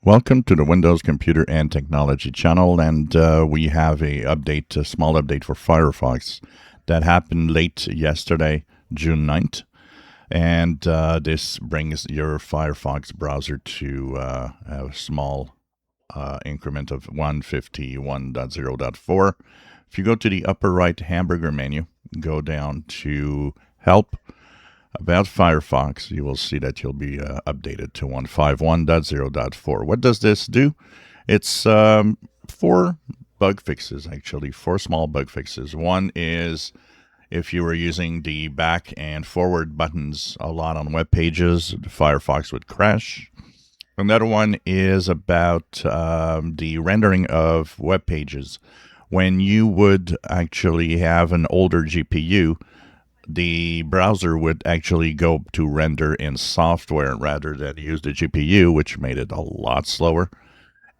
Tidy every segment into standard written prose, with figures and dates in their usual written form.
Welcome to the Windows Computer and Technology channel, and we have a small update for Firefox that happened late yesterday, June 9th, and this brings your Firefox browser to a small increment of 151.0.4. If you go to the upper right hamburger menu, go down to Help, About Firefox, you will see that you'll be updated to 151.0.4. What does this do? It's 4 bug fixes, actually, 4 small bug fixes. One is if you were using the back and forward buttons a lot on web pages, Firefox would crash. Another one is about the rendering of web pages. When you would actually have an older GPU, the browser would actually go to render in software rather than use the GPU, which made it a lot slower.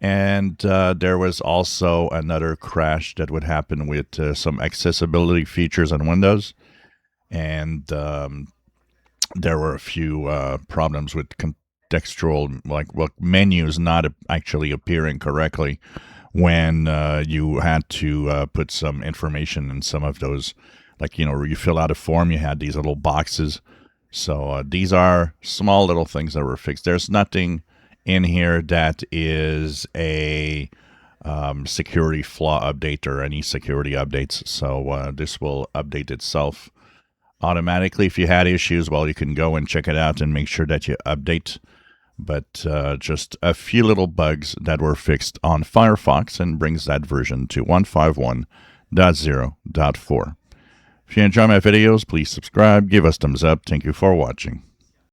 And there was also another crash that would happen with some accessibility features on Windows. And there were a few problems with contextual, menus not actually appearing correctly when you had to put some information in some of those. You fill out a form, you had these little boxes. So these are small little things that were fixed. There's nothing in here that is a security flaw update or any security updates. So this will update itself automatically. If you had issues, well, you can go and check it out and make sure that you update. But just a few little bugs that were fixed on Firefox and brings that version to 151.0.4. If you enjoy my videos, please subscribe, give us thumbs up. Thank you for watching.